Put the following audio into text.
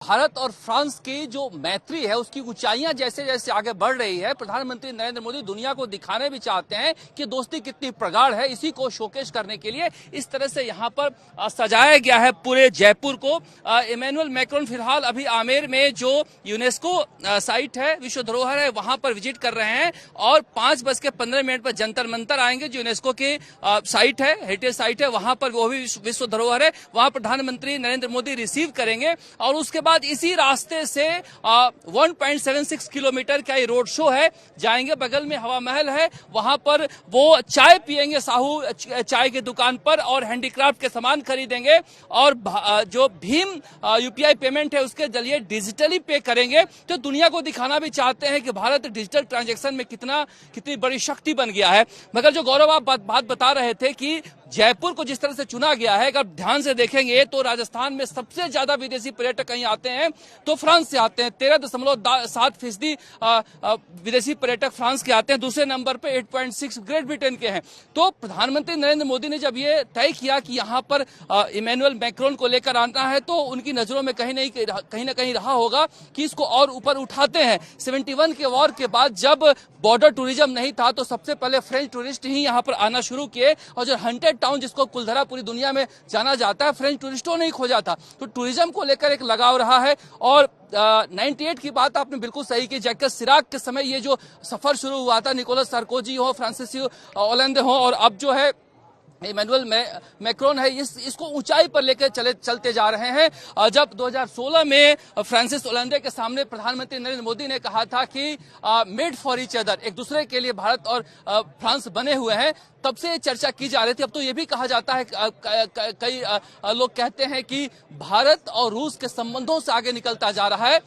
भारत और फ्रांस की जो मैत्री है उसकी ऊंचाइयां जैसे जैसे आगे बढ़ रही है, प्रधानमंत्री नरेंद्र मोदी दुनिया को दिखाने भी चाहते हैं कि दोस्ती कितनी प्रगाढ़ है। इसी को शोकेश करने के लिए इस तरह से यहां पर सजाया गया है पूरे जयपुर को। इमैनुअल मैक्रोन फिलहाल अभी आमेर में जो यूनेस्को साइट है, विश्व धरोहर है, वहां पर विजिट कर रहे हैं और 5:15 पर जंतर मंतर आएंगे। जो यूनेस्को की साइट है, हेरिटेज साइट है, वहां पर वो भी विश्व धरोहर है, वहां प्रधानमंत्री नरेंद्र मोदी रिसीव करेंगे और उसके बाद इसी रास्ते से 1.76 किलोमीटर का ये रोड शो है, जाएंगे। बगल में हवा महल है, वहां पर वो चाय पिएंगे साहू चाय की दुकान पर और हैंडीक्राफ्ट के सामान खरीदेंगे और जो भीम यूपीआई पेमेंट है उसके जरिए डिजिटली पे करेंगे। तो दुनिया को दिखाना भी चाहते हैं कि भारत डिजिटल ट्रांजैक्शन में कितनी बड़ी शक्ति बन गया है। मगर जो गौरव आप बात बता रहे थे कि जयपुर को जिस तरह से चुना गया है, अगर ध्यान से देखेंगे तो राजस्थान में सबसे ज्यादा विदेशी पर्यटक कहीं आते हैं तो फ्रांस से आते हैं। 13.7% विदेशी पर्यटक फ्रांस के आते हैं। दूसरे नंबर पे 8.6 ग्रेट ब्रिटेन के हैं। तो प्रधानमंत्री नरेंद्र मोदी ने जब ये तय किया कि यहाँ पर इमैनुअल मैक्रोन को लेकर आना है तो उनकी नजरों में कहीं ना कहीं रहा होगा कि इसको और ऊपर उठाते हैं। 71 के वॉर के बाद जब बॉर्डर टूरिज्म नहीं था तो सबसे पहले फ्रेंच टूरिस्ट ही यहाँ पर आना शुरू किए और जो हंटेड टाउन जिसको कुलधरा पूरी दुनिया में जाना जाता है, फ्रेंच टूरिस्टों ने ही खोजा था। तो टूरिज्म को लेकर एक लगाव रहा है। और 98 की बात आपने बिल्कुल सही की। जैकब सिराक के समय ये जो सफर शुरू हुआ था, निकोलस सार्कोजी हो, फ्रांसिस होलंदे हो और अब जो है इमैनुअल मैक्रोन है, इसको ऊंचाई पर लेकर चलते जा रहे हैं। जब 2016 में फ्रांसिस होलंदे के सामने प्रधानमंत्री नरेंद्र मोदी ने कहा था कि मेड फॉर ईच अदर, एक दूसरे के लिए भारत और फ्रांस बने हुए हैं, तब से चर्चा की जा रही थी। अब तो ये भी कहा जाता है, कई लोग कहते हैं कि भारत और रूस के संबंधों से आगे निकलता जा रहा है।